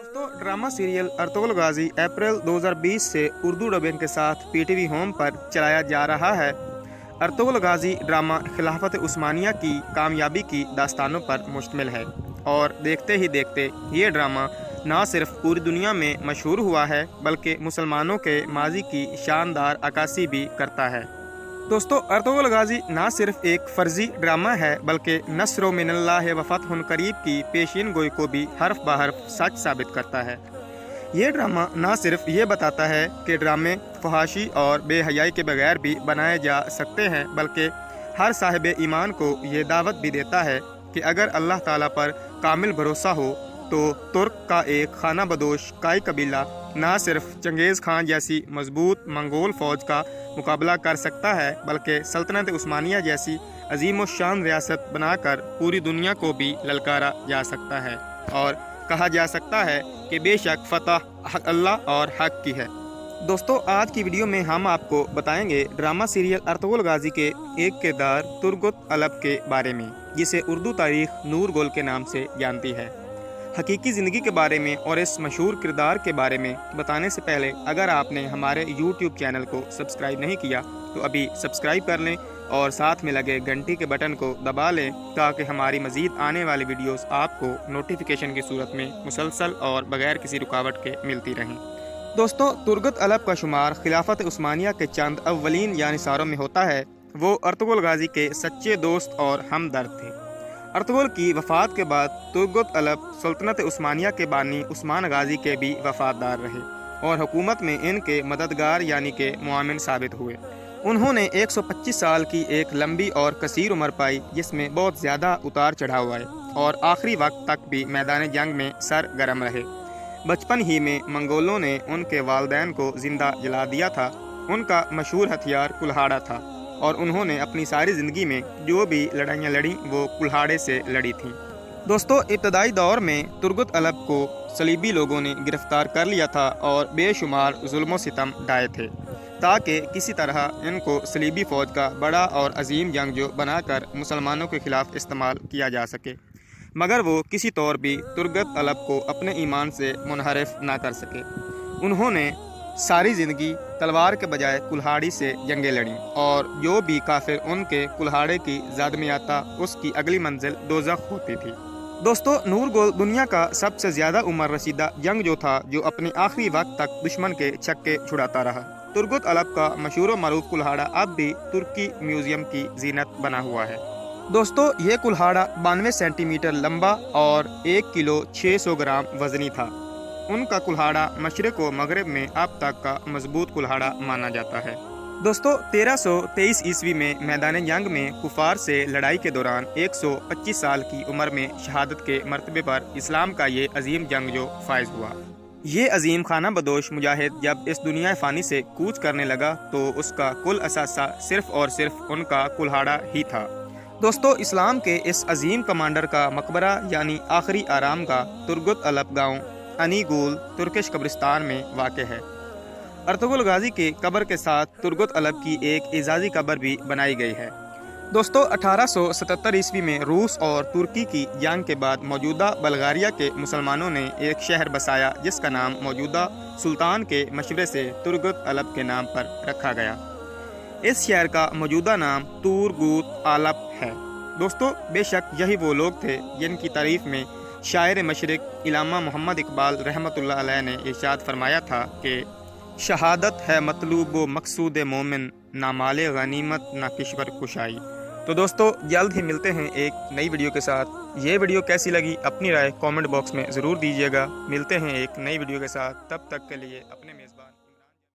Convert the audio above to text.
दोस्तों drama serial Ertugrul गाजी अप्रैल 2020 से Urdu dubbing के साथ पीटीवी होम पर चलाया जा रहा है। अर्तुगरुल गाजी ड्रामा खिलाफत उस्मानिया की कामयाबी की दास्तानों पर मुश्तमिल है और देखते ही देखते ये ड्रामा न सिर्फ पूरी दुनिया में मशहूर हुआ है बल्कि मुसलमानों के माजी की शानदार अक्कासी भी करता है। दोस्तों अर्तुगरुल गाजी न सिर्फ एक फर्जी ड्रामा है बल्कि नस्र मिनल्लाह व फतहुन करीब की पेशीन गोई को भी हर्फ बहर्फ सच साबित करता है। ये ड्रामा न सिर्फ ये बताता है कि ड्रामे फहाशी और बेहयाई के बगैर भी बनाए जा सकते हैं बल्कि हर साहिब ईमान को ये दावत भी देता है कि अगर अल्लाह ताला पर कामिल भरोसा हो तो तुर्क का एक खाना बदोश काई कबीला न सिर्फ चंगेज़ खान जैसी मजबूत मंगोल फ़ौज का मुकाबला कर सकता है बल्कि सल्तनत उस्मानिया जैसी अजीम शान रियासत बनाकर पूरी दुनिया को भी ललकारा जा सकता है और कहा जा सकता है कि बेशक फतह अल्लाह और हक की है। दोस्तों आज की वीडियो में हम आपको बताएंगे ड्रामा सीरियल अर्तुगरुल गाजी के एक किरदार तुर्गुत अलब के बारे में, जिसे उर्दू तारीख नूर गोल के नाम से जानती है। हकीकी ज़िंदगी के बारे में और इस मशहूर किरदार के बारे में बताने से पहले अगर आपने हमारे YouTube चैनल को सब्सक्राइब नहीं किया तो अभी सब्सक्राइब कर लें और साथ में लगे घंटी के बटन को दबा लें ताकि हमारी मज़ीद आने वाली वीडियोस आपको नोटिफिकेशन की सूरत में मुसलसल और बगैर किसी रुकावट के मिलती रहें। दोस्तों तुर्गुत अलब का शुमार खिलाफत उस्मानिया के चंद अव्वलीन यानिसारों में होता है। वो अर्तुगरुल गाजी के सच्चे दोस्त और हमदर्द थे। अर्तुगरुल की वफ़ात के बाद तुर्गुत अलब सल्तनत उस्मानिया के बानी उस्मान गाजी के भी वफादार रहे और हुकूमत में इनके मददगार यानी के मुआमिन साबित हुए। उन्होंने 125 साल की एक लंबी और कसीर उम्र पाई जिसमें बहुत ज़्यादा उतार चढ़ाव आए और आखिरी वक्त तक भी मैदान जंग में सरगर्म रहे। बचपन ही में मंगोलों ने उनके वालिदैन को ज़िंदा जला दिया था। उनका मशहूर हथियार कुल्हाड़ा था और उन्होंने अपनी सारी ज़िंदगी में जो भी लड़ाइयाँ लड़ी वो कुल्हाड़े से लड़ी थीं। दोस्तों इब्तदाई दौर में तुर्गुत अलब को सलीबी लोगों ने गिरफ्तार कर लिया था और बेशुमार जुल्म सितम ढाए थे ताकि किसी तरह इनको सलीबी फ़ौज का बड़ा और अजीम जंगजू बनाकर मुसलमानों के ख़िलाफ़ इस्तेमाल किया जा सके, मगर वो किसी तौर भी तुर्गुत अलब को अपने ईमान से मुनहरिफ ना कर सके। उन्होंने सारी ज़िंदगी तलवार के बजाय कुल्हाड़ी से जंगें लड़ीं और जो भी काफिर उनके कुल्हाड़े की ज़द में आता उसकी अगली मंजिल दोज़ख होती थी। दोस्तों नूर गोल दुनिया का सबसे ज़्यादा उम्र रसीदा जंगजू था जो अपने आखिरी वक्त तक दुश्मन के छक्के छुड़ाता रहा। तुर्गुत अलब का मशहूर मरूफ कुल्हाड़ा अब भी तुर्की म्यूज़ियम की जीनत बना हुआ है। दोस्तों ये कुल्हाड़ा 92 सेंटीमीटर लंबा और 1 किलो 600 ग्राम वज़नी था। उनका कुल्हाड़ा मशरिक़ व मगरिब में अब तक का मजबूत कुल्हाड़ा माना जाता है। दोस्तों 1323 ईस्वी में मैदान जंग में कुफार से लड़ाई के दौरान 125 साल की उम्र में शहादत के मर्तबे पर इस्लाम का ये अजीम जंगजू फायज हुआ। ये अजीम खाना बदोश मुजाहिद जब इस दुनिया फ़ानी से कूच करने लगा तो उसका कुल असासा सिर्फ और सिर्फ उनका कुल्हाड़ा ही था। दोस्तों इस्लाम के इस अजीम कमांडर का मकबरा यानी आखिरी आराम का तुर्गुत अलब गाँव अनीगुल तुर्किश कब्रिस्तान में वाक़ है। अर्तुगरुल गाजी के कब्र के साथ तुर्गुत अलब की एक एजाज़ी कब्र भी बनाई गई है। दोस्तों 1877 ईस्वी में रूस और तुर्की की जंग के बाद मौजूदा बल्गारिया के मुसलमानों ने एक शहर बसाया जिसका नाम मौजूदा सुल्तान के मशवरे से तुर्गुत अलब के नाम पर रखा गया। इस शहर का मौजूदा नाम तुर्गुत अलब है। दोस्तों बेशक यही वो लोग थे जिनकी तारीफ में शायर मशरिक इलामा मोहम्मद इकबाल रहमतुल्लाह अलैह ने इरशाद फरमाया था कि शहादत है मतलूब व मकसूद मोमिन, ना माले गनीमत ना किश्वर कुशाई। तो दोस्तों जल्द ही मिलते हैं एक नई वीडियो के साथ। ये वीडियो कैसी लगी अपनी राय कमेंट बॉक्स में ज़रूर दीजिएगा। मिलते हैं एक नई वीडियो के साथ, तब तक के लिए अपने